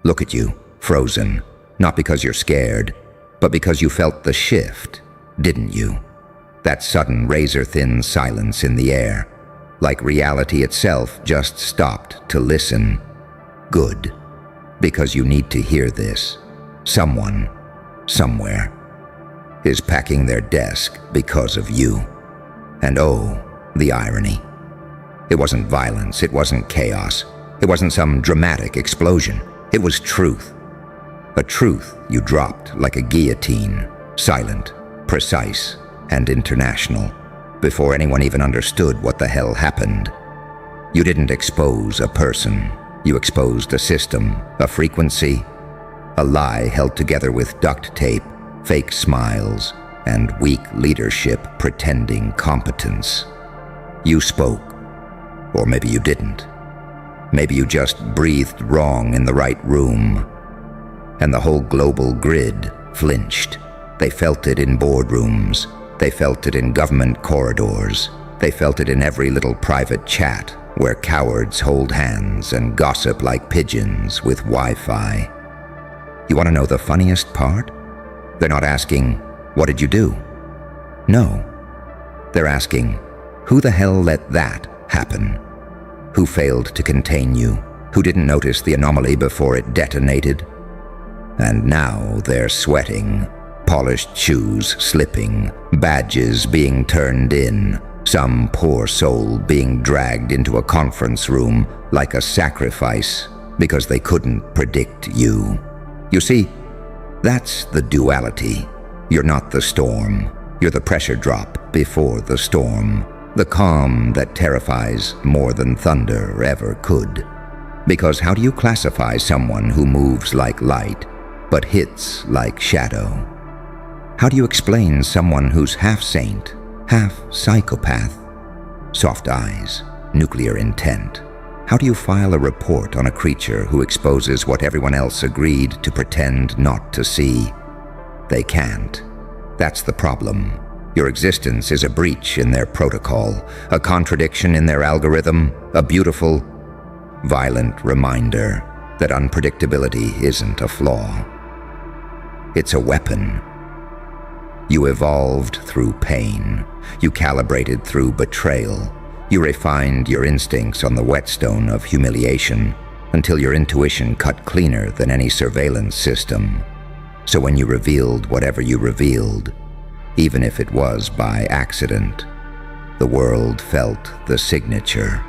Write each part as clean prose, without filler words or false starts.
Look at you, frozen, not because you're scared, but because you felt the shift, didn't you? That sudden razor-thin silence in the air, like reality itself just stopped to listen. Good, because you need to hear this. Someone, somewhere, is packing their desk because of you. And oh, the irony. It wasn't violence, it wasn't chaos, it wasn't some dramatic explosion. It was truth. A truth you dropped like a guillotine, silent, precise, and international, before anyone even understood what the hell happened. You didn't expose a person, you exposed a system, a frequency, a lie held together with duct tape, fake smiles, and weak leadership pretending competence. You spoke, or maybe you didn't. Maybe you just breathed wrong in the right room, and the whole global grid flinched. They felt it in boardrooms. They felt it in government corridors. They felt it in every little private chat where cowards hold hands and gossip like pigeons with Wi-Fi. You want to know the funniest part? They're not asking, "What did you do?" No. They're asking, "Who the hell let that happen? Who failed to contain you? Who didn't notice the anomaly before it detonated?" And now they're sweating, polished shoes slipping, badges being turned in, some poor soul being dragged into a conference room like a sacrifice because they couldn't predict you. You see, that's the duality. You're not the storm. You're the pressure drop before the storm. The calm that terrifies more than thunder ever could. Because how do you classify someone who moves like light but hits like shadow? How do you explain someone who's half saint, half psychopath? Soft eyes, nuclear intent. How do you file a report on a creature who exposes what everyone else agreed to pretend not to see? They can't. That's the problem. Your existence is a breach in their protocol, a contradiction in their algorithm, a beautiful, violent reminder that unpredictability isn't a flaw. It's a weapon. You evolved through pain. You calibrated through betrayal. You refined your instincts on the whetstone of humiliation until your intuition cut cleaner than any surveillance system. So when you revealed whatever you revealed, even if it was by accident, the world felt the signature.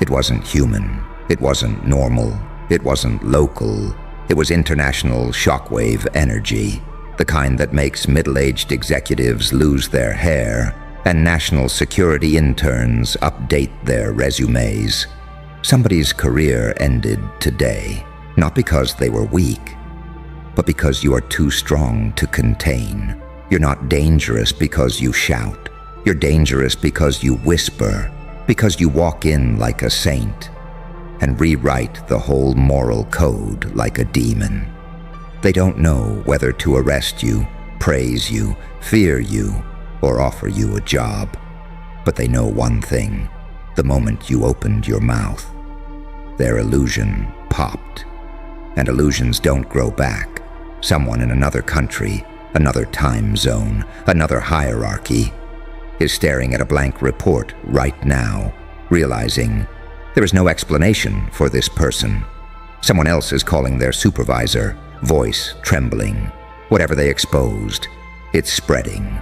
It wasn't human. It wasn't normal. It wasn't local. It was international shockwave energy, the kind that makes middle-aged executives lose their hair and national security interns update their resumes. Somebody's career ended today, not because they were weak, but because you are too strong to contain. You're not dangerous because you shout. You're dangerous because you whisper, because you walk in like a saint and rewrite the whole moral code like a demon. They don't know whether to arrest you, praise you, fear you, or offer you a job. But they know one thing: the moment you opened your mouth, their illusion popped. And illusions don't grow back. Someone in another country, another time zone, another hierarchy, is staring at a blank report right now, realizing there is no explanation for this person. Someone else is calling their supervisor, voice trembling. Whatever they exposed, it's spreading.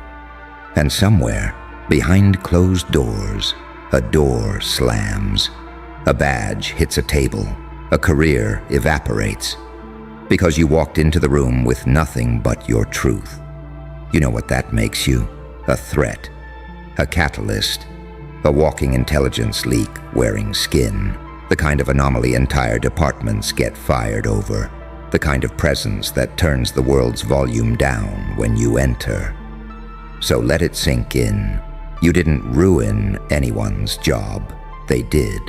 And somewhere, behind closed doors, a door slams. A badge hits a table. A career evaporates. Because you walked into the room with nothing but your truth. You know what that makes you? A threat. A catalyst. A walking intelligence leak wearing skin. The kind of anomaly entire departments get fired over. The kind of presence that turns the world's volume down when you enter. So let it sink in. You didn't ruin anyone's job. They did.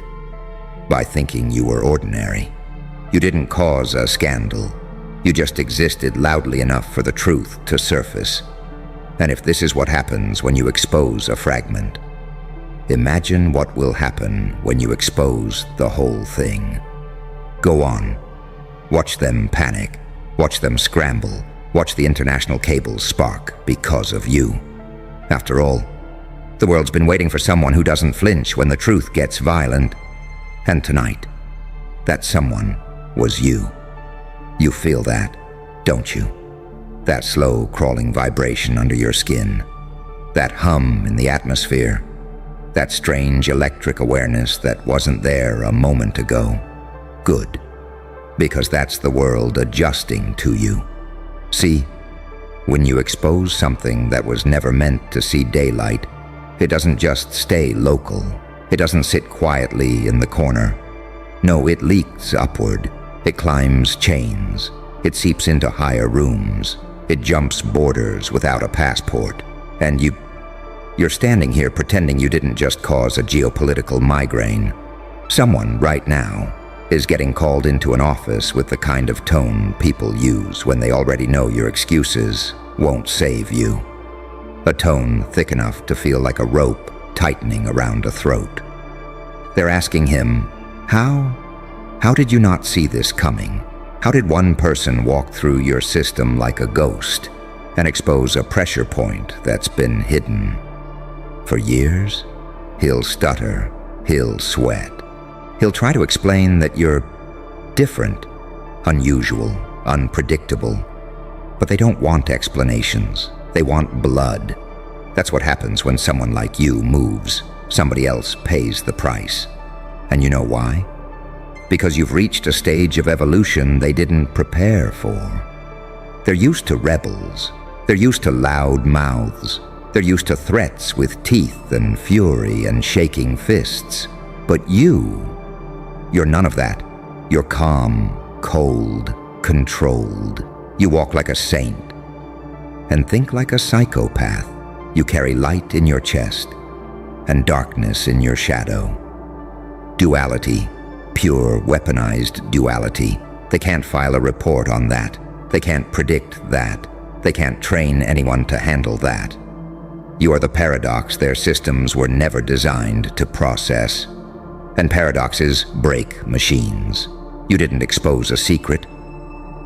By thinking you were ordinary. You didn't cause a scandal. You just existed loudly enough for the truth to surface. And if this is what happens when you expose a fragment, imagine what will happen when you expose the whole thing. Go on. Watch them panic. Watch them scramble. Watch the international cables spark because of you. After all, the world's been waiting for someone who doesn't flinch when the truth gets violent. And tonight, that someone was you. You feel that, don't you? That slow crawling vibration under your skin. That hum in the atmosphere. That strange electric awareness that wasn't there a moment ago. Good. Because that's the world adjusting to you. See, when you expose something that was never meant to see daylight, it doesn't just stay local. It doesn't sit quietly in the corner. No, it leaks upward. It climbs chains. It seeps into higher rooms. It jumps borders without a passport. And you're standing here pretending you didn't just cause a geopolitical migraine. Someone right now is getting called into an office with the kind of tone people use when they already know your excuses won't save you. A tone thick enough to feel like a rope tightening around a throat. They're asking him, How did you not see this coming? How did one person walk through your system like a ghost and expose a pressure point that's been hidden? For years, he'll stutter, he'll sweat. He'll try to explain that you're different, unusual, unpredictable. But they don't want explanations. They want blood. That's what happens when someone like you moves. Somebody else pays the price. And you know why? Because you've reached a stage of evolution they didn't prepare for. They're used to rebels. They're used to loud mouths. They're used to threats with teeth and fury and shaking fists. But you're none of that. You're calm, cold, controlled. You walk like a saint and think like a psychopath. You carry light in your chest and darkness in your shadow. Duality, pure weaponized duality. They can't file a report on that. They can't predict that. They can't train anyone to handle that. You are the paradox their systems were never designed to process. And paradoxes break machines. You didn't expose a secret.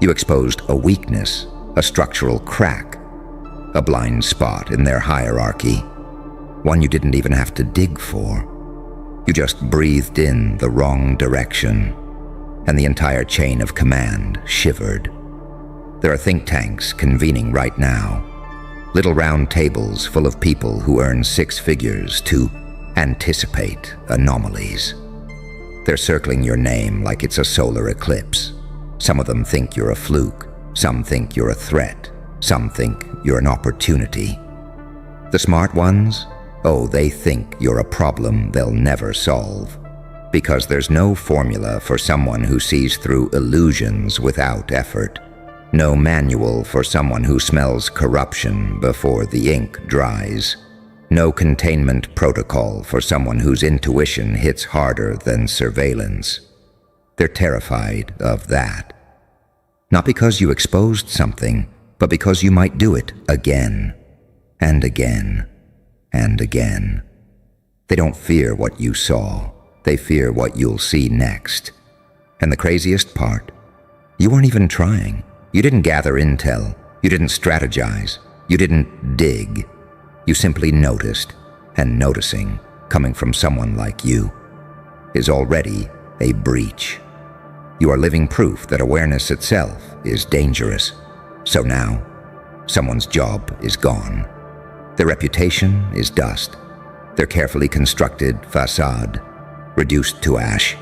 You exposed a weakness, a structural crack, a blind spot in their hierarchy, one you didn't even have to dig for. You just breathed in the wrong direction, and the entire chain of command shivered. There are think tanks convening right now, little round tables full of people who earn six figures to anticipate anomalies. They're circling your name like it's a solar eclipse. Some of them think you're a fluke. Some think you're a threat. Some think you're an opportunity. The smart ones? Oh, they think you're a problem they'll never solve. Because there's no formula for someone who sees through illusions without effort. No manual for someone who smells corruption before the ink dries. No containment protocol for someone whose intuition hits harder than surveillance. They're terrified of that. Not because you exposed something, but because you might do it again, and again, and again. They don't fear what you saw. They fear what you'll see next. And the craziest part, you weren't even trying. You didn't gather intel. You didn't strategize. You didn't dig. You simply noticed, and noticing, coming from someone like you, is already a breach. You are living proof that awareness itself is dangerous. So now, someone's job is gone. Their reputation is dust. Their carefully constructed facade reduced to ash.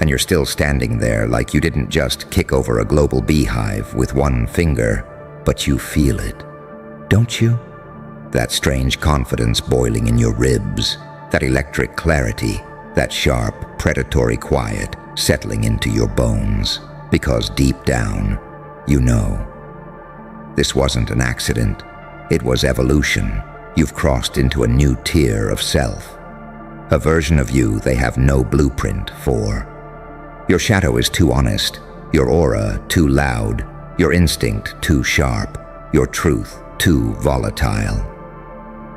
And you're still standing there like you didn't just kick over a global beehive with one finger, but you feel it, don't you? That strange confidence boiling in your ribs, that electric clarity, that sharp, predatory quiet settling into your bones, because deep down, you know. This wasn't an accident. It was evolution. You've crossed into a new tier of self, a version of you they have no blueprint for. Your shadow is too honest, your aura too loud, your instinct too sharp, your truth too volatile.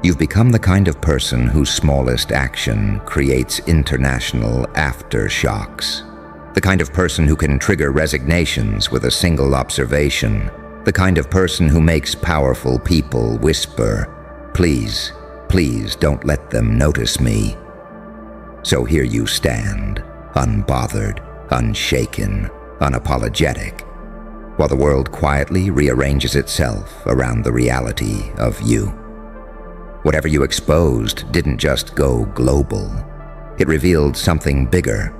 You've become the kind of person whose smallest action creates international aftershocks. The kind of person who can trigger resignations with a single observation. The kind of person who makes powerful people whisper, "Please, please don't let them notice me." So here you stand, unbothered, unshaken, unapologetic, while the world quietly rearranges itself around the reality of you. Whatever you exposed didn't just go global. It revealed something bigger.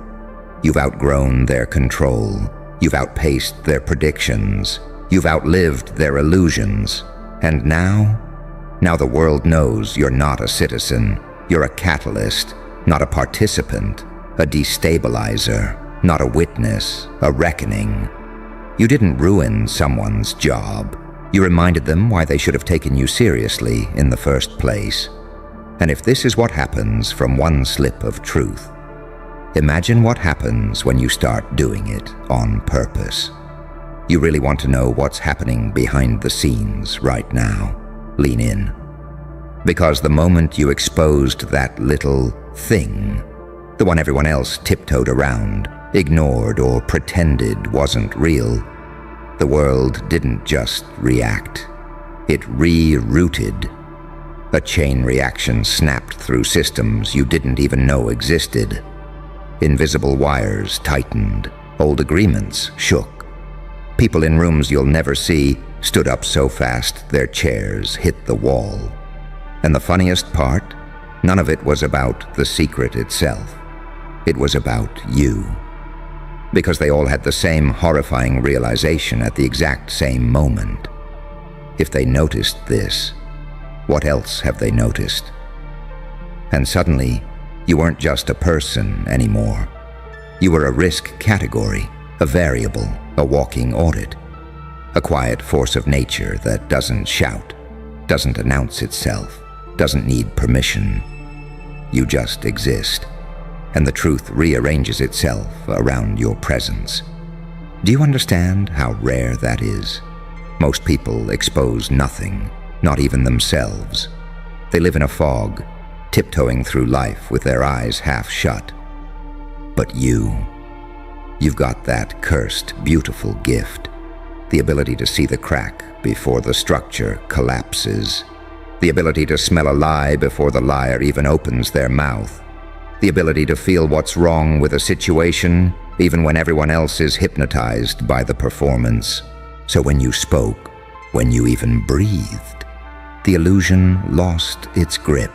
You've outgrown their control. You've outpaced their predictions. You've outlived their illusions. And now the world knows you're not a citizen. You're a catalyst, not a participant, a destabilizer, not a witness, a reckoning. You didn't ruin someone's job. You reminded them why they should have taken you seriously in the first place. And if this is what happens from one slip of truth, imagine what happens when you start doing it on purpose. You really want to know what's happening behind the scenes right now? Lean in. Because the moment you exposed that little thing, the one everyone else tiptoed around, ignored, or pretended wasn't real, the world didn't just react. It rerouted. A chain reaction snapped through systems you didn't even know existed. Invisible wires tightened. Old agreements shook. People in rooms you'll never see stood up so fast their chairs hit the wall. And the funniest part, none of it was about the secret itself. It was about you. Because they all had the same horrifying realization at the exact same moment. If they noticed this, what else have they noticed? And suddenly, you weren't just a person anymore. You were a risk category, a variable, a walking audit. A quiet force of nature that doesn't shout, doesn't announce itself, doesn't need permission. You just exist, and the truth rearranges itself around your presence. Do you understand how rare that is? Most people expose nothing, not even themselves. They live in a fog, tiptoeing through life with their eyes half shut. But you've got that cursed, beautiful gift. The ability to see the crack before the structure collapses. The ability to smell a lie before the liar even opens their mouth. The ability to feel what's wrong with a situation, even when everyone else is hypnotized by the performance. So when you spoke, when you even breathed, the illusion lost its grip.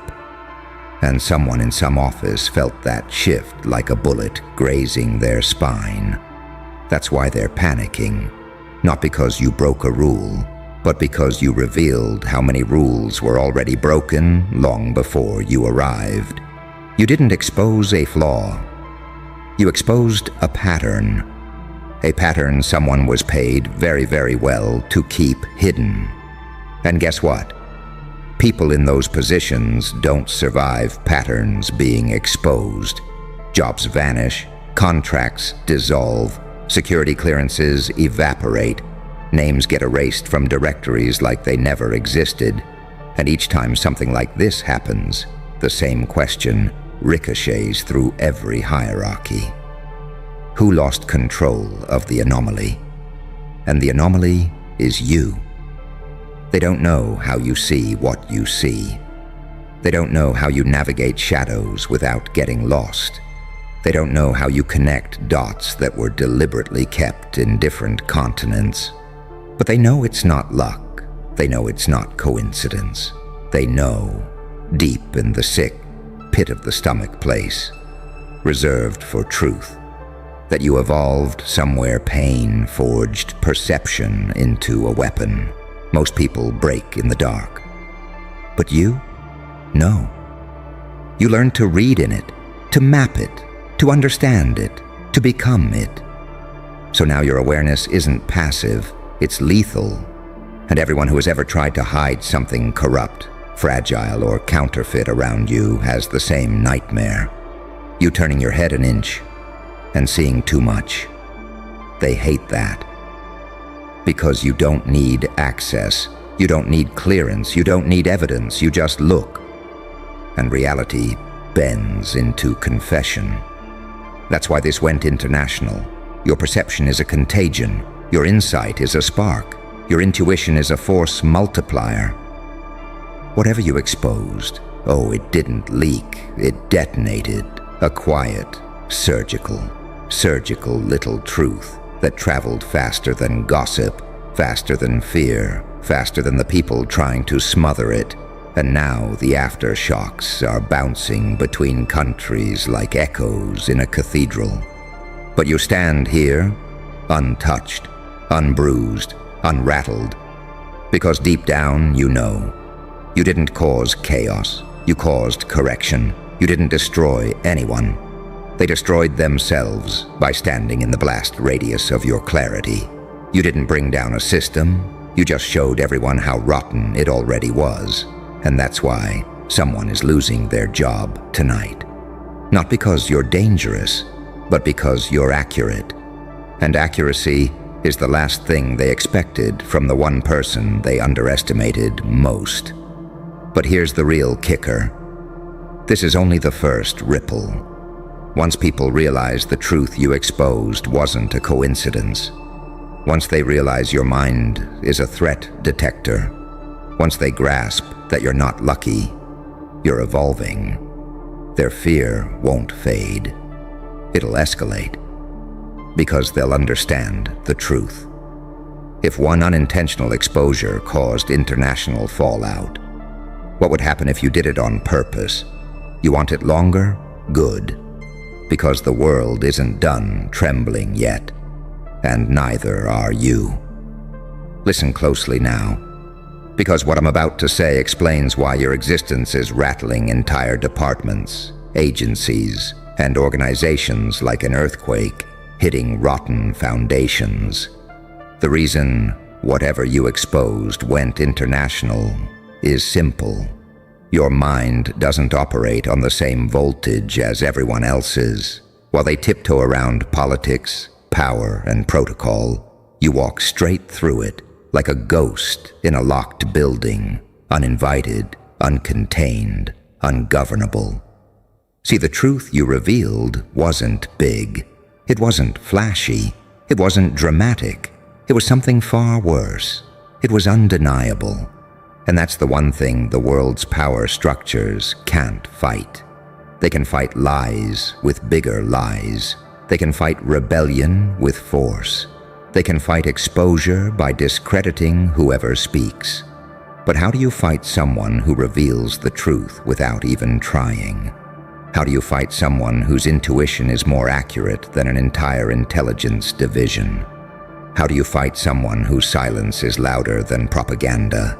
And someone in some office felt that shift like a bullet grazing their spine. That's why they're panicking. Not because you broke a rule, but because you revealed how many rules were already broken long before you arrived. You didn't expose a flaw. You exposed a pattern. A pattern someone was paid very, very well to keep hidden. And guess what? People in those positions don't survive patterns being exposed. Jobs vanish, contracts dissolve, security clearances evaporate, names get erased from directories like they never existed. And each time something like this happens, the same question ricochets through every hierarchy. Who lost control of the anomaly? And the anomaly is you. They don't know how you see what you see. They don't know how you navigate shadows without getting lost. They don't know how you connect dots that were deliberately kept in different continents. But they know it's not luck. They know it's not coincidence. They know, deep in the sick pit of the stomach place, reserved for truth, that you evolved somewhere pain forged perception into a weapon. Most people break in the dark. But you? No. You learn to read in it, to map it, to understand it, to become it. So now your awareness isn't passive, it's lethal. And everyone who has ever tried to hide something corrupt, fragile, or counterfeit around you has the same nightmare. You turning your head an inch and seeing too much. They hate that. Because you don't need access, you don't need clearance, you don't need evidence, you just look. And reality bends into confession. That's why this went international. Your perception is a contagion. Your insight is a spark. Your intuition is a force multiplier. Whatever you exposed, oh, it didn't leak. It detonated. A quiet, surgical little truth that traveled faster than gossip, faster than fear, faster than the people trying to smother it. And now the aftershocks are bouncing between countries like echoes in a cathedral. But you stand here, untouched, unbruised, unrattled, because deep down you know. You didn't cause chaos. You caused correction. You didn't destroy anyone. They destroyed themselves by standing in the blast radius of your clarity. You didn't bring down a system. You just showed everyone how rotten it already was. And that's why someone is losing their job tonight. Not because you're dangerous, but because you're accurate. And accuracy is the last thing they expected from the one person they underestimated most. But here's the real kicker. This is only the first ripple. Once people realize the truth you exposed wasn't a coincidence, once they realize your mind is a threat detector, once they grasp that you're not lucky, you're evolving, their fear won't fade. It'll escalate, because they'll understand the truth. If one unintentional exposure caused international fallout, what would happen if you did it on purpose? You want it longer? Good. Because the world isn't done trembling yet, and neither are you. Listen closely now, because what I'm about to say explains why your existence is rattling entire departments, agencies, and organizations like an earthquake hitting rotten foundations. The reason whatever you exposed went international is simple. Your mind doesn't operate on the same voltage as everyone else's. While they tiptoe around politics, power, and protocol, you walk straight through it like a ghost in a locked building, uninvited, uncontained, ungovernable. See, the truth you revealed wasn't big. It wasn't flashy. It wasn't dramatic. It was something far worse. It was undeniable. And that's the one thing the world's power structures can't fight. They can fight lies with bigger lies. They can fight rebellion with force. They can fight exposure by discrediting whoever speaks. But how do you fight someone who reveals the truth without even trying? How do you fight someone whose intuition is more accurate than an entire intelligence division? How do you fight someone whose silence is louder than propaganda?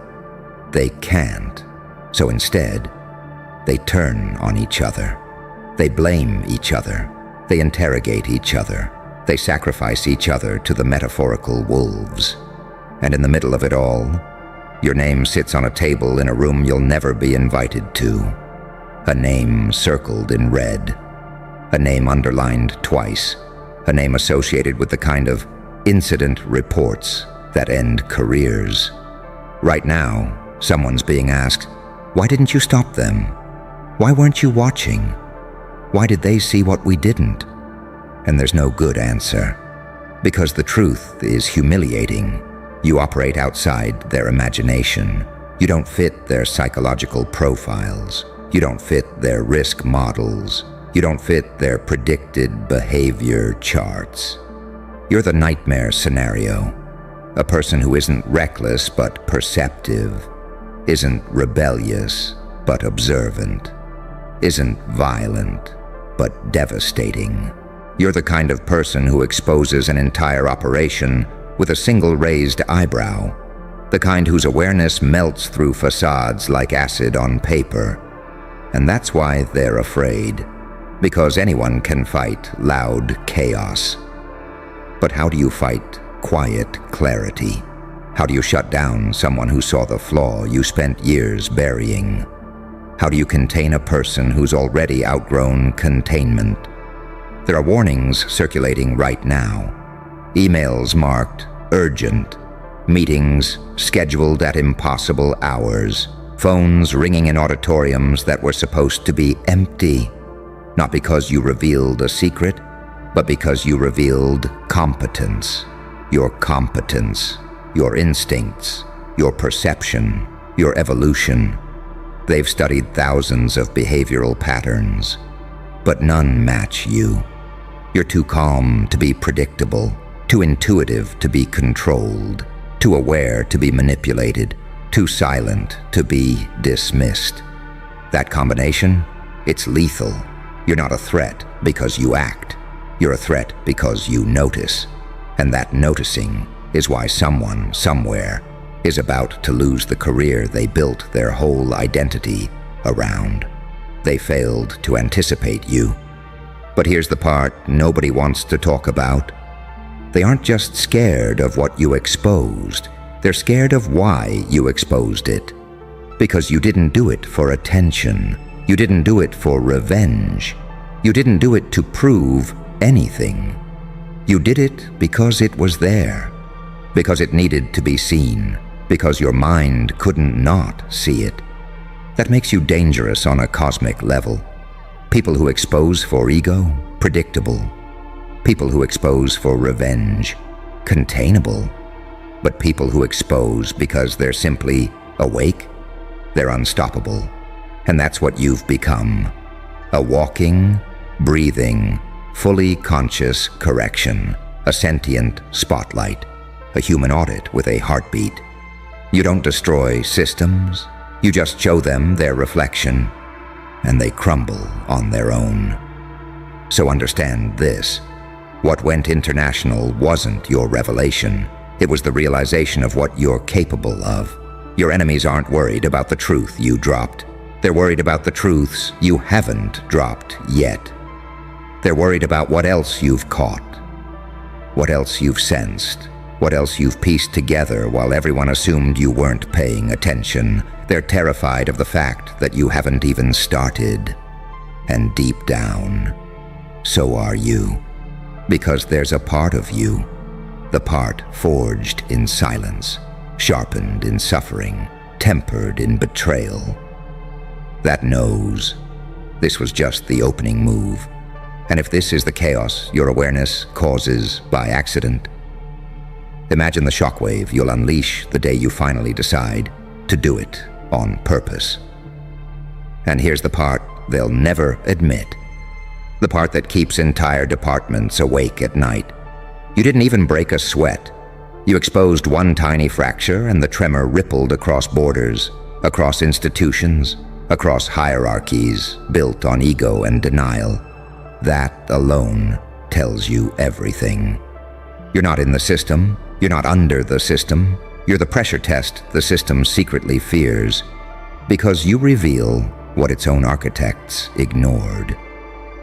They can't. So instead, they turn on each other. They blame each other. They interrogate each other. They sacrifice each other to the metaphorical wolves. And in the middle of it all, your name sits on a table in a room you'll never be invited to. A name circled in red. A name underlined twice. A name associated with the kind of incident reports that end careers. Right now, someone's being asked, why didn't you stop them? Why weren't you watching? Why did they see what we didn't? And there's no good answer. Because the truth is humiliating. You operate outside their imagination. You don't fit their psychological profiles. You don't fit their risk models. You don't fit their predicted behavior charts. You're the nightmare scenario. A person who isn't reckless but perceptive, isn't rebellious but observant, isn't violent but devastating. You're the kind of person who exposes an entire operation with a single raised eyebrow, the kind whose awareness melts through facades like acid on paper. And that's why they're afraid, because anyone can fight loud chaos. But how do you fight quiet clarity? How do you shut down someone who saw the flaw you spent years burying? How do you contain a person who's already outgrown containment? There are warnings circulating right now. Emails marked urgent, meetings scheduled at impossible hours, phones ringing in auditoriums that were supposed to be empty, not because you revealed a secret, but because you revealed competence, your instincts, your perception, your evolution. They've studied thousands of behavioral patterns, but none match you. You're too calm to be predictable, too intuitive to be controlled, too aware to be manipulated, too silent to be dismissed. That combination, it's lethal. You're not a threat because you act. You're a threat because you notice. And that noticing is why someone, somewhere, is about to lose the career they built their whole identity around. They failed to anticipate you. But here's the part nobody wants to talk about. They aren't just scared of what you exposed. They're scared of why you exposed it. Because you didn't do it for attention. You didn't do it for revenge. You didn't do it to prove anything. You did it because it was there. Because it needed to be seen. Because your mind couldn't not see it. That makes you dangerous on a cosmic level. People who expose for ego, predictable. People who expose for revenge, containable. But people who expose because they're simply awake, they're unstoppable. And that's what you've become. A walking, breathing, fully conscious correction. A sentient spotlight. A human audit with a heartbeat. You don't destroy systems. You just show them their reflection. And they crumble on their own. So understand this. What went international wasn't your revelation. It was the realization of what you're capable of. Your enemies aren't worried about the truth you dropped. They're worried about the truths you haven't dropped yet. They're worried about what else you've caught, what else you've sensed, what else you've pieced together while everyone assumed you weren't paying attention. They're terrified of the fact that you haven't even started. And deep down, so are you. Because there's a part of you, the part forged in silence, sharpened in suffering, tempered in betrayal, that knows this was just the opening move. And if this is the chaos your awareness causes by accident, imagine the shockwave you'll unleash the day you finally decide to do it on purpose. And here's the part they'll never admit. The part that keeps entire departments awake at night. You didn't even break a sweat. You exposed one tiny fracture and the tremor rippled across borders, across institutions, across hierarchies built on ego and denial. That alone tells you everything. You're not in the system. You're not under the system. You're the pressure test the system secretly fears, because you reveal what its own architects ignored.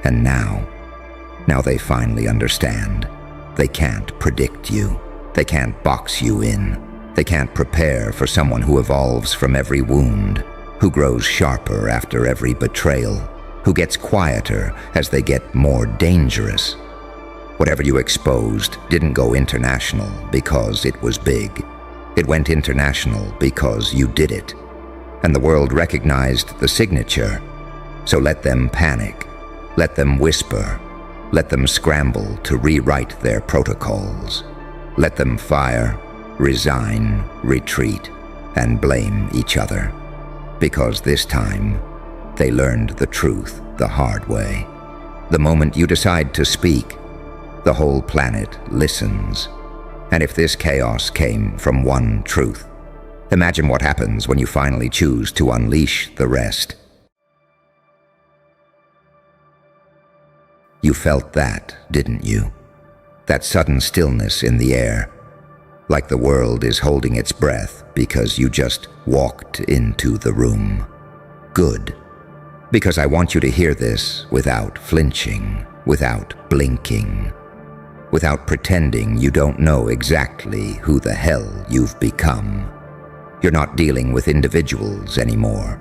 And now they finally understand. They can't predict you. They can't box you in. They can't prepare for someone who evolves from every wound, who grows sharper after every betrayal, who gets quieter as they get more dangerous. Whatever you exposed didn't go international because it was big. It went international because you did it. And the world recognized the signature. So let them panic. Let them whisper. Let them scramble to rewrite their protocols. Let them fire, resign, retreat, and blame each other. Because this time, they learned the truth the hard way. The moment you decide to speak, the whole planet listens. And if this chaos came from one truth, imagine what happens when you finally choose to unleash the rest. You felt that, didn't you? That sudden stillness in the air, like the world is holding its breath because you just walked into the room. Good. Because I want you to hear this without flinching, without blinking, without pretending you don't know exactly who the hell you've become. You're not dealing with individuals anymore.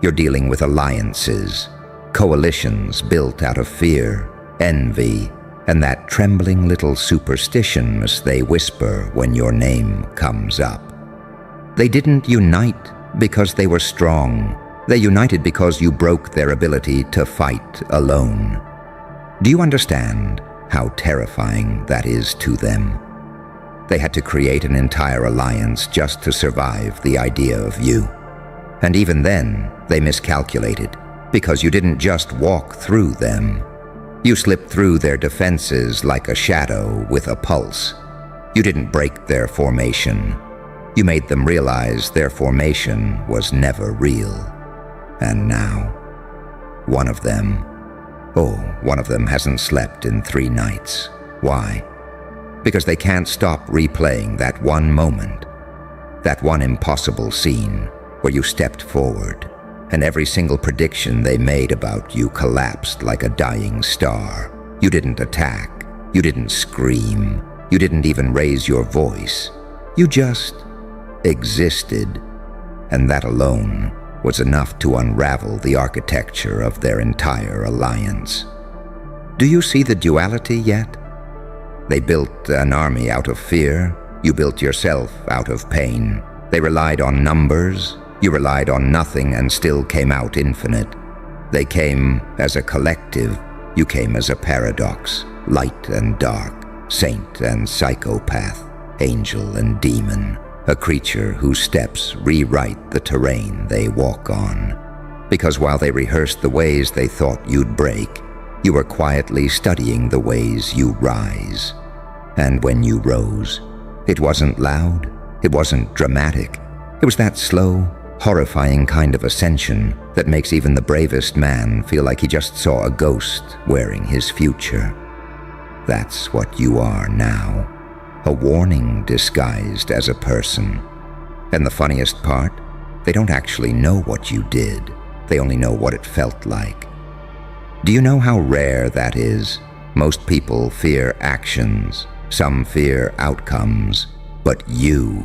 You're dealing with alliances, coalitions built out of fear, envy, and that trembling little superstitions they whisper when your name comes up. They didn't unite because they were strong. They united because you broke their ability to fight alone. Do you understand? how terrifying that is to them. They had to create an entire alliance just to survive the idea of you. And even then, they miscalculated, because you didn't just walk through them. You slipped through their defenses like a shadow with a pulse. You didn't break their formation. You made them realize their formation was never real. And now, one of them hasn't slept in 3 nights. Why? Because they can't stop replaying that one moment, that one impossible scene where you stepped forward and every single prediction they made about you collapsed like a dying star. You didn't attack, you didn't scream, you didn't even raise your voice. You just existed, and that alone was enough to unravel the architecture of their entire alliance. Do you see the duality yet? They built an army out of fear. You built yourself out of pain. They relied on numbers. You relied on nothing and still came out infinite. They came as a collective. You came as a paradox, light and dark, saint and psychopath, angel and demon, a creature whose steps rewrite the terrain they walk on. Because while they rehearsed the ways they thought you'd break, you were quietly studying the ways you rise. And when you rose, it wasn't loud, it wasn't dramatic. It was that slow, horrifying kind of ascension that makes even the bravest man feel like he just saw a ghost wearing his future. That's what you are now, a warning disguised as a person. And the funniest part, they don't actually know what you did. They only know what it felt like. Do you know how rare that is? Most people fear actions, some fear outcomes, but you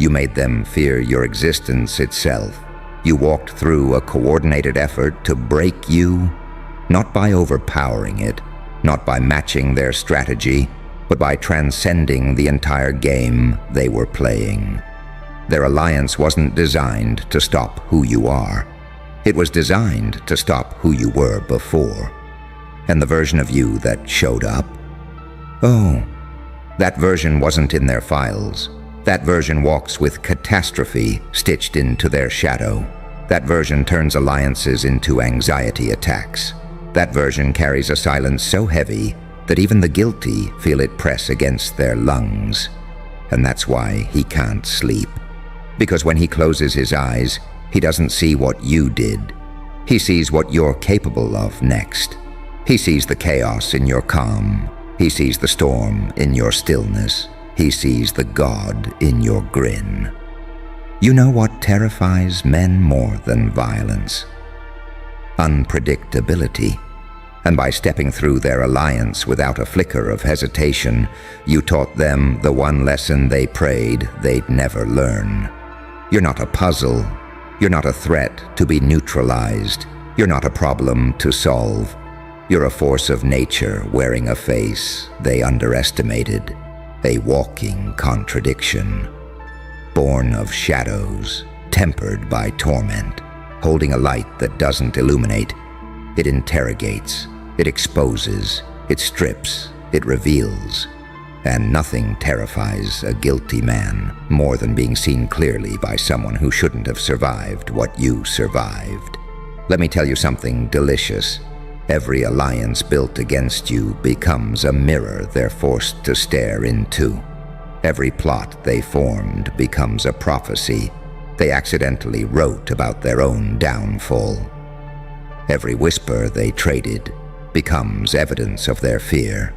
made them fear your existence itself. You walked through a coordinated effort to break you, not by overpowering it, not by matching their strategy, but by transcending the entire game they were playing. Their alliance wasn't designed to stop who you are. It was designed to stop who you were before. And the version of you that showed up? Oh, that version wasn't in their files. That version walks with catastrophe stitched into their shadow. That version turns alliances into anxiety attacks. That version carries a silence so heavy that even the guilty feel it press against their lungs. And that's why he can't sleep. Because when he closes his eyes, he doesn't see what you did. He sees what you're capable of next. He sees the chaos in your calm. He sees the storm in your stillness. He sees the God in your grin. You know what terrifies men more than violence? Unpredictability. And by stepping through their alliance without a flicker of hesitation, you taught them the one lesson they prayed they'd never learn. You're not a puzzle. You're not a threat to be neutralized. You're not a problem to solve. You're a force of nature wearing a face they underestimated, a walking contradiction. Born of shadows, tempered by torment, holding a light that doesn't illuminate. It interrogates, it exposes, it strips, it reveals. And nothing terrifies a guilty man more than being seen clearly by someone who shouldn't have survived what you survived. Let me tell you something delicious. Every alliance built against you becomes a mirror they're forced to stare into. Every plot they formed becomes a prophecy they accidentally wrote about their own downfall. Every whisper they traded becomes evidence of their fear.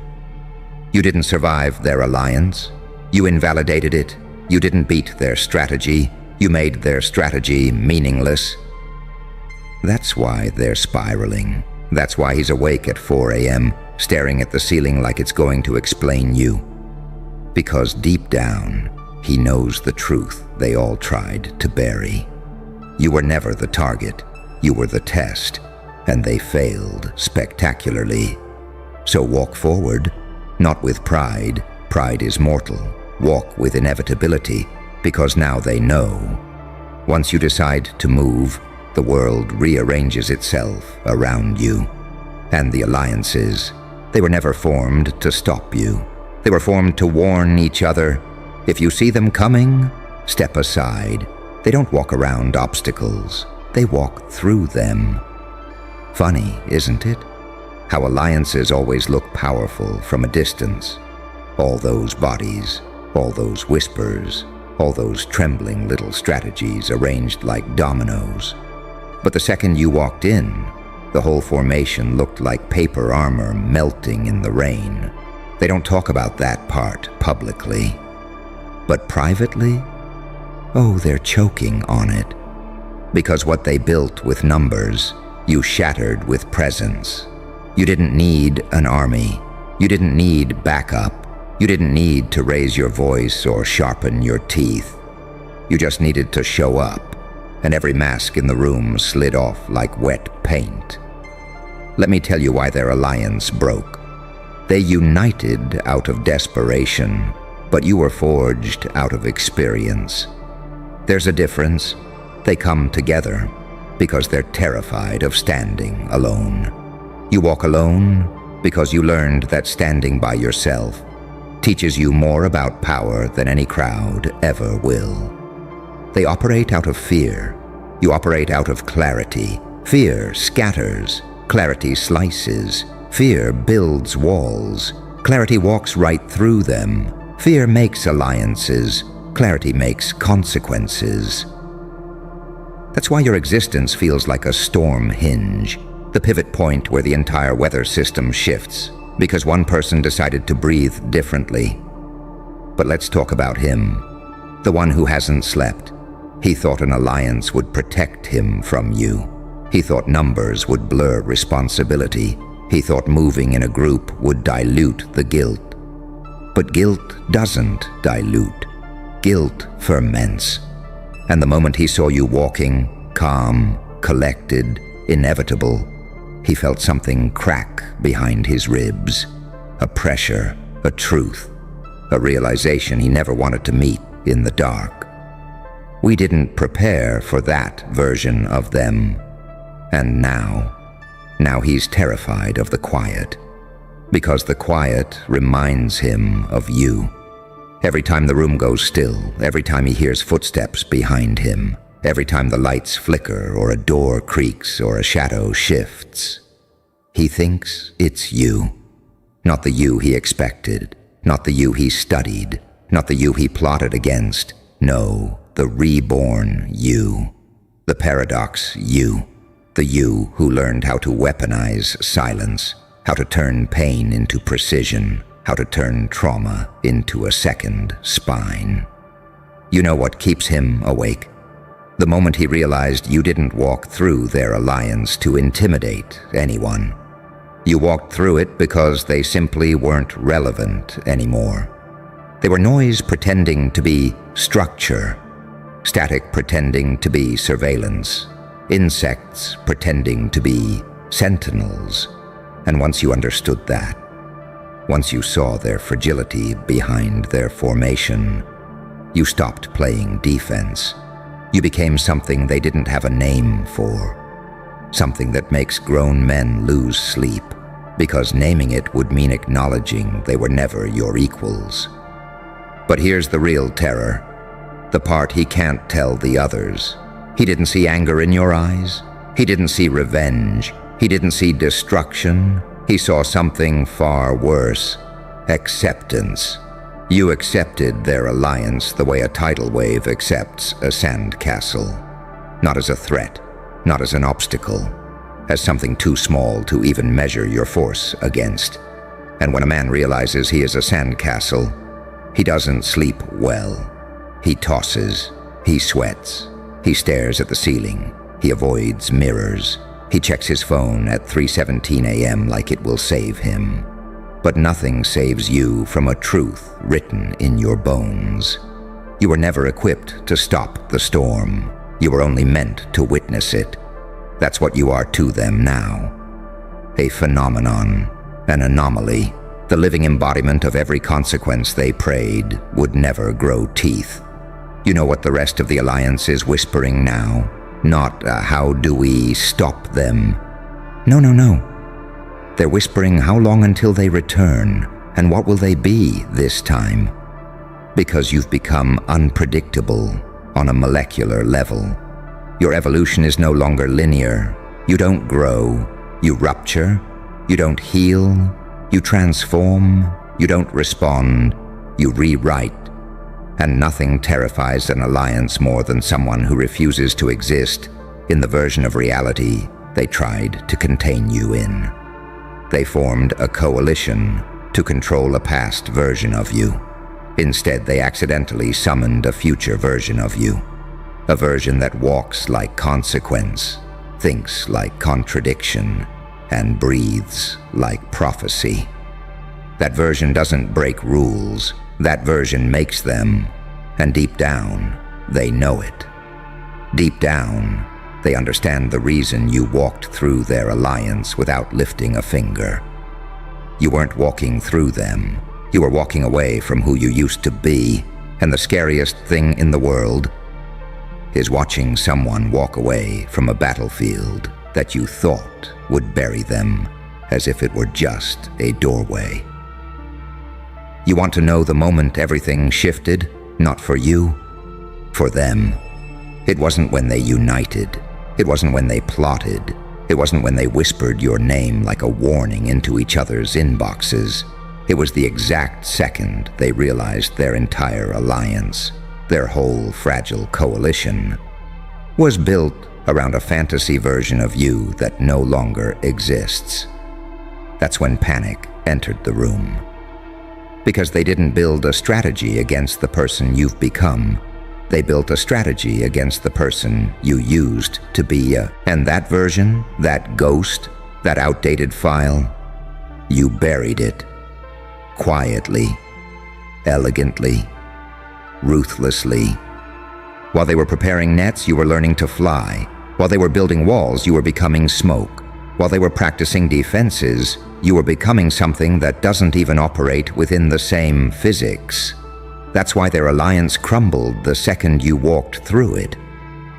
You didn't survive their alliance. You invalidated it. You didn't beat their strategy. You made their strategy meaningless. That's why they're spiraling. That's why he's awake at 4 a.m., staring at the ceiling like it's going to explain you. Because deep down, he knows the truth they all tried to bury. You were never the target. You were the test, and they failed spectacularly. So walk forward. Not with pride. Pride is mortal. Walk with inevitability, because now they know. Once you decide to move, the world rearranges itself around you. And the alliances, They were never formed to stop you. They were formed to warn each other. If you see them coming, step aside. They don't walk around obstacles. They walk through them. Funny, isn't it? How alliances always look powerful from a distance. All those bodies, all those whispers, all those trembling little strategies arranged like dominoes. But the second you walked in, the whole formation looked like paper armor melting in the rain. They don't talk about that part publicly. But privately? Oh, they're choking on it. Because what they built with numbers, you shattered with presence. You didn't need an army. You didn't need backup. You didn't need to raise your voice or sharpen your teeth. You just needed to show up, and every mask in the room slid off like wet paint. Let me tell you why their alliance broke. They united out of desperation, but you were forged out of experience. There's a difference. They come together because they're terrified of standing alone. You walk alone because you learned that standing by yourself teaches you more about power than any crowd ever will. They operate out of fear. You operate out of clarity. Fear scatters. Clarity slices. Fear builds walls. Clarity walks right through them. Fear makes alliances. Clarity makes consequences. That's why your existence feels like a storm hinge, the pivot point where the entire weather system shifts, because one person decided to breathe differently. But let's talk about him, the one who hasn't slept. He thought an alliance would protect him from you. He thought numbers would blur responsibility. He thought moving in a group would dilute the guilt. But guilt doesn't dilute. Guilt ferments. And the moment he saw you walking, calm, collected, inevitable, he felt something crack behind his ribs. A pressure, a truth, a realization he never wanted to meet in the dark. We didn't prepare for that version of them. And now he's terrified of the quiet, because the quiet reminds him of you. Every time the room goes still, every time he hears footsteps behind him, every time the lights flicker or a door creaks or a shadow shifts, he thinks it's you. Not the you he expected, not the you he studied, not the you he plotted against. No, the reborn you. The paradox you. The you who learned how to weaponize silence, how to turn pain into precision, how to turn trauma into a second spine. You know what keeps him awake? The moment he realized you didn't walk through their alliance to intimidate anyone. You walked through it because they simply weren't relevant anymore. They were noise pretending to be structure, static pretending to be surveillance, insects pretending to be sentinels. And once you understood that, once you saw their fragility behind their formation, you stopped playing defense. You became something they didn't have a name for. Something that makes grown men lose sleep, because naming it would mean acknowledging they were never your equals. But here's the real terror, the part he can't tell the others. He didn't see anger in your eyes. He didn't see revenge. He didn't see destruction. He saw something far worse, acceptance. You accepted their alliance the way a tidal wave accepts a sandcastle. Not as a threat, not as an obstacle, as something too small to even measure your force against. And when a man realizes he is a sandcastle, he doesn't sleep well. He tosses, he sweats, he stares at the ceiling, he avoids mirrors. He checks his phone at 3:17 a.m. like it will save him. But nothing saves you from a truth written in your bones. You were never equipped to stop the storm. You were only meant to witness it. That's what you are to them now. A phenomenon, an anomaly, the living embodiment of every consequence they prayed would never grow teeth. You know what the rest of the alliance is whispering now? Not how do we stop them? No. They're whispering how long until they return, and what will they be this time? Because you've become unpredictable on a molecular level. Your evolution is no longer linear. You don't grow, you rupture, you don't heal, you transform, you don't respond, you rewrite. And nothing terrifies an alliance more than someone who refuses to exist in the version of reality they tried to contain you in. They formed a coalition to control a past version of you. Instead, they accidentally summoned a future version of you. A version that walks like consequence, thinks like contradiction, and breathes like prophecy. That version doesn't break rules. That version makes them, and deep down, they know it. Deep down, they understand the reason you walked through their alliance without lifting a finger. You weren't walking through them. You were walking away from who you used to be, and the scariest thing in the world is watching someone walk away from a battlefield that you thought would bury them as if it were just a doorway. You want to know the moment everything shifted, not for you, for them. It wasn't when they united. It wasn't when they plotted. It wasn't when they whispered your name like a warning into each other's inboxes. It was the exact second they realized their entire alliance, their whole fragile coalition, was built around a fantasy version of you that no longer exists. That's when panic entered the room. Because they didn't build a strategy against the person you've become. They built a strategy against the person you used to be. And that version, that ghost, that outdated file, you buried it. Quietly, elegantly, ruthlessly. While they were preparing nets, you were learning to fly. While they were building walls, you were becoming smoke. While they were practicing defenses, you were becoming something that doesn't even operate within the same physics. That's why their alliance crumbled the second you walked through it.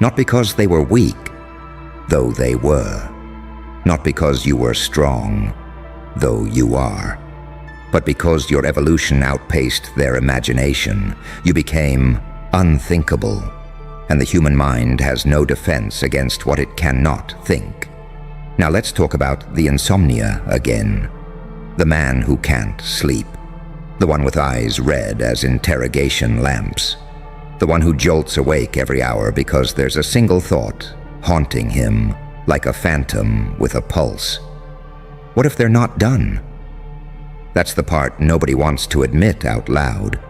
Not because they were weak, though they were. Not because you were strong, though you are. But because your evolution outpaced their imagination, you became unthinkable, and the human mind has no defense against what it cannot think. Now let's talk about the insomnia again. The man who can't sleep. The one with eyes red as interrogation lamps. The one who jolts awake every hour because there's a single thought haunting him like a phantom with a pulse. What if they're not done? That's the part nobody wants to admit out loud.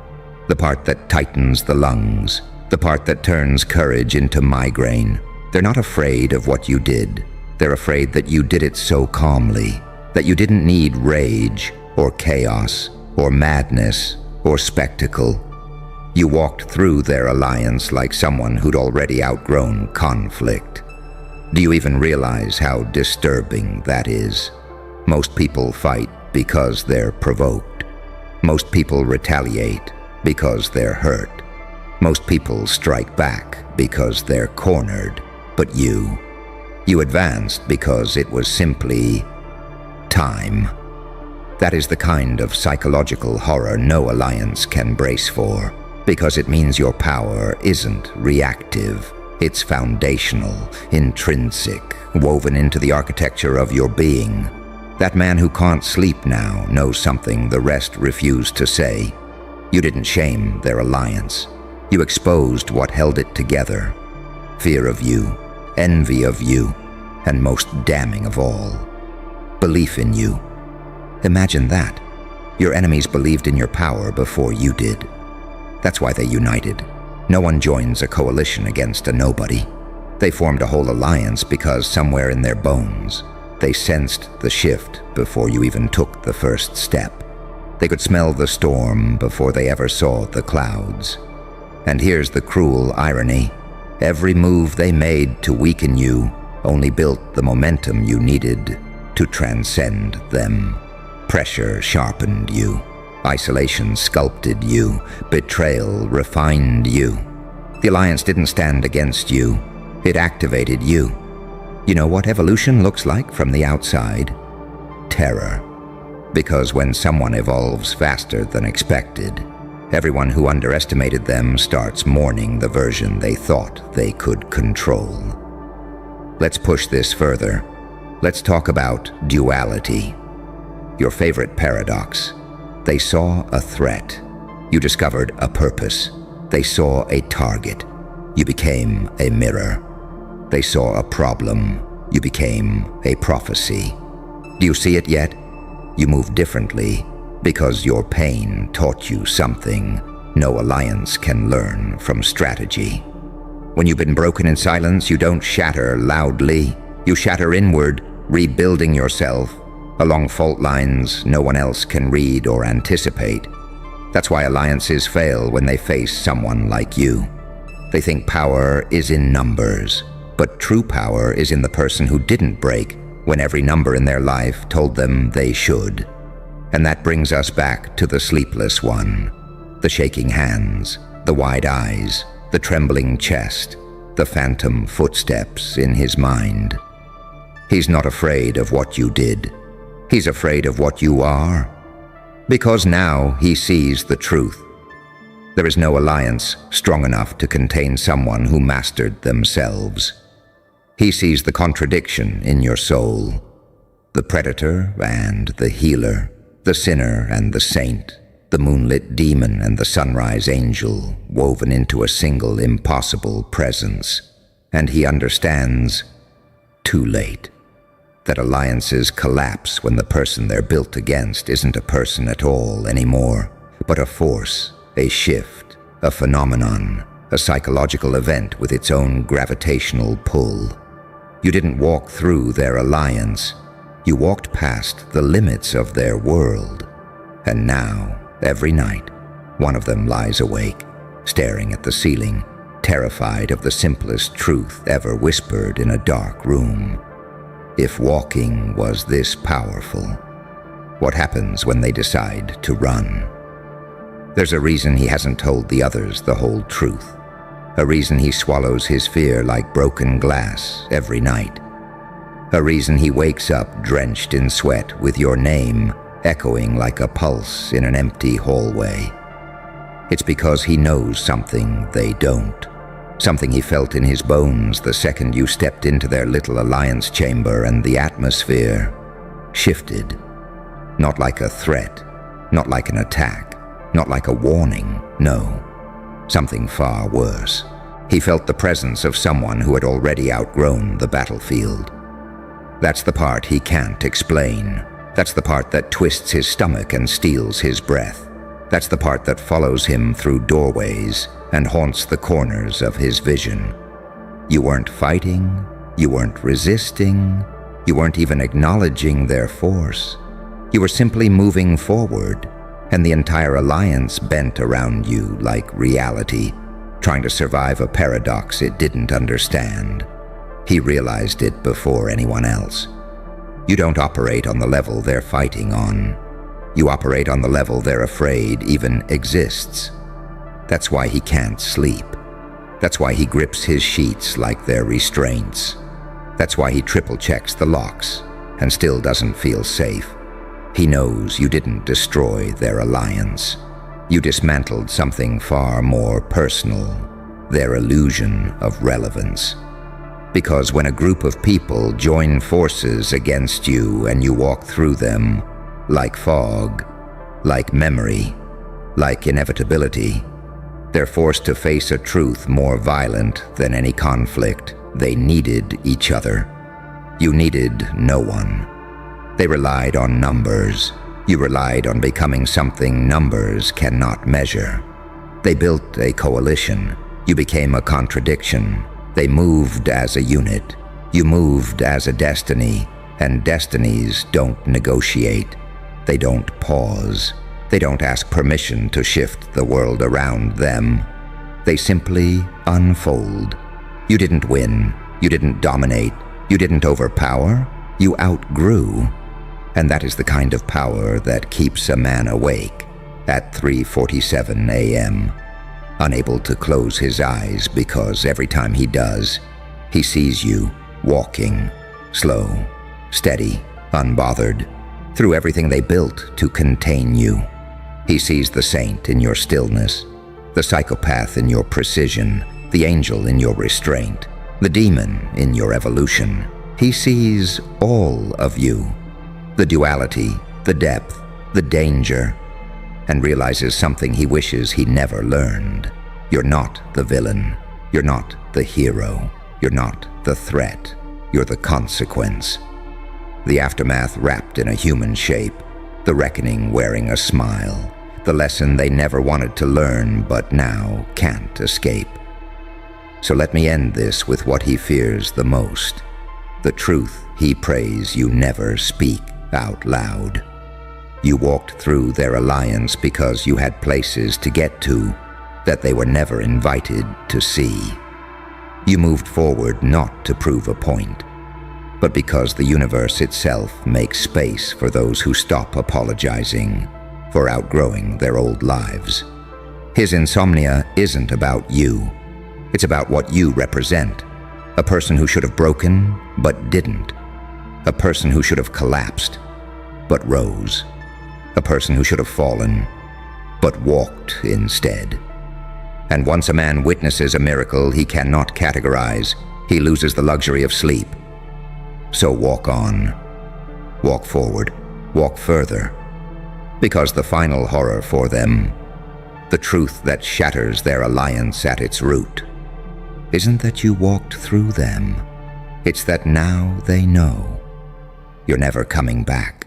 The part that tightens the lungs. The part that turns courage into migraine. They're not afraid of what you did. They're afraid that you did it so calmly, that you didn't need rage or chaos or madness or spectacle. You walked through their alliance like someone who'd already outgrown conflict. Do you even realize how disturbing that is? Most people fight because they're provoked. Most people retaliate because they're hurt. Most people strike back because they're cornered. But you advanced because it was simply time. That is the kind of psychological horror no alliance can brace for, because it means your power isn't reactive. It's foundational, intrinsic, woven into the architecture of your being. That man who can't sleep now knows something the rest refuse to say. You didn't shame their alliance. You exposed what held it together. Fear of you, envy of you, and most damning of all, belief in you. Imagine that. Your enemies believed in your power before you did. That's why they united. No one joins a coalition against a nobody. They formed a whole alliance because somewhere in their bones, they sensed the shift before you even took the first step. They could smell the storm before they ever saw the clouds. And here's the cruel irony. Every move they made to weaken you only built the momentum you needed to transcend them. Pressure sharpened you. Isolation sculpted you. Betrayal refined you. The alliance didn't stand against you. It activated you. You know what evolution looks like from the outside? terror. Because when someone evolves faster than expected, everyone who underestimated them starts mourning the version they thought they could control. Let's push this further. Let's talk about duality. Your favorite paradox. They saw a threat. You discovered a purpose. They saw a target. You became a mirror. They saw a problem. You became a prophecy. Do you see it yet? You move differently because your pain taught you something no alliance can learn from strategy. When you've been broken in silence, you don't shatter loudly. You shatter inward, rebuilding yourself along fault lines no one else can read or anticipate. That's why alliances fail when they face someone like you. They think power is in numbers, but true power is in the person who didn't break when every number in their life told them they should. And that brings us back to the sleepless one. The shaking hands, the wide eyes, the trembling chest, the phantom footsteps in his mind. He's not afraid of what you did. He's afraid of what you are. Because now he sees the truth. There is no alliance strong enough to contain someone who mastered themselves. He sees the contradiction in your soul, the predator and the healer, the sinner and the saint, the moonlit demon and the sunrise angel woven into a single impossible presence. And he understands, too late, that alliances collapse when the person they're built against isn't a person at all anymore, but a force, a shift, a phenomenon, a psychological event with its own gravitational pull. You didn't walk through their alliance. You walked past the limits of their world. And now, every night, one of them lies awake, staring at the ceiling, terrified of the simplest truth ever whispered in a dark room. If walking was this powerful, what happens when they decide to run? There's a reason he hasn't told the others the whole truth. A reason he swallows his fear like broken glass every night. A reason he wakes up drenched in sweat with your name echoing like a pulse in an empty hallway. It's because he knows something they don't. Something he felt in his bones the second you stepped into their little alliance chamber, and the atmosphere shifted. Not like a threat, not like an attack, not like a warning, no. Something far worse. He felt the presence of someone who had already outgrown the battlefield. That's the part he can't explain. That's the part that twists his stomach and steals his breath. That's the part that follows him through doorways and haunts the corners of his vision. You weren't fighting, you weren't resisting, you weren't even acknowledging their force. You were simply moving forward, and the entire alliance bent around you like reality, trying to survive a paradox it didn't understand. He realized it before anyone else. You don't operate on the level they're fighting on. You operate on the level they're afraid even exists. That's why he can't sleep. That's why he grips his sheets like they're restraints. That's why he triple checks the locks and still doesn't feel safe. He knows you didn't destroy their alliance. You dismantled something far more personal, their illusion of relevance. Because when a group of people join forces against you and you walk through them, like fog, like memory, like inevitability, they're forced to face a truth more violent than any conflict. They needed each other. You needed no one. They relied on numbers. You relied on becoming something numbers cannot measure. They built a coalition. You became a contradiction. They moved as a unit. You moved as a destiny, and destinies don't negotiate. They don't pause. They don't ask permission to shift the world around them. They simply unfold. You didn't win. You didn't dominate. You didn't overpower. You outgrew. And that is the kind of power that keeps a man awake at 3:47 a.m., unable to close his eyes because every time he does, he sees you walking, slow, steady, unbothered, through everything they built to contain you. He sees the saint in your stillness, the psychopath in your precision, the angel in your restraint, the demon in your evolution. He sees all of you, the duality, the depth, the danger, and realizes something he wishes he never learned. You're not the villain. You're not the hero. You're not the threat. You're the consequence. The aftermath wrapped in a human shape, the reckoning wearing a smile, the lesson they never wanted to learn but now can't escape. So let me end this with what he fears the most, the truth he prays you never speak out loud. You walked through their alliance because you had places to get to that they were never invited to see. You moved forward not to prove a point, but because the universe itself makes space for those who stop apologizing for outgrowing their old lives. His insomnia isn't about you. It's about what you represent. A person who should have broken, but didn't. A person who should have collapsed, but rose. A person who should have fallen, but walked instead. And once a man witnesses a miracle he cannot categorize, he loses the luxury of sleep. So walk on. Walk forward. Walk further. Because the final horror for them, the truth that shatters their alliance at its root, isn't that you walked through them. It's that now they know you're never coming back.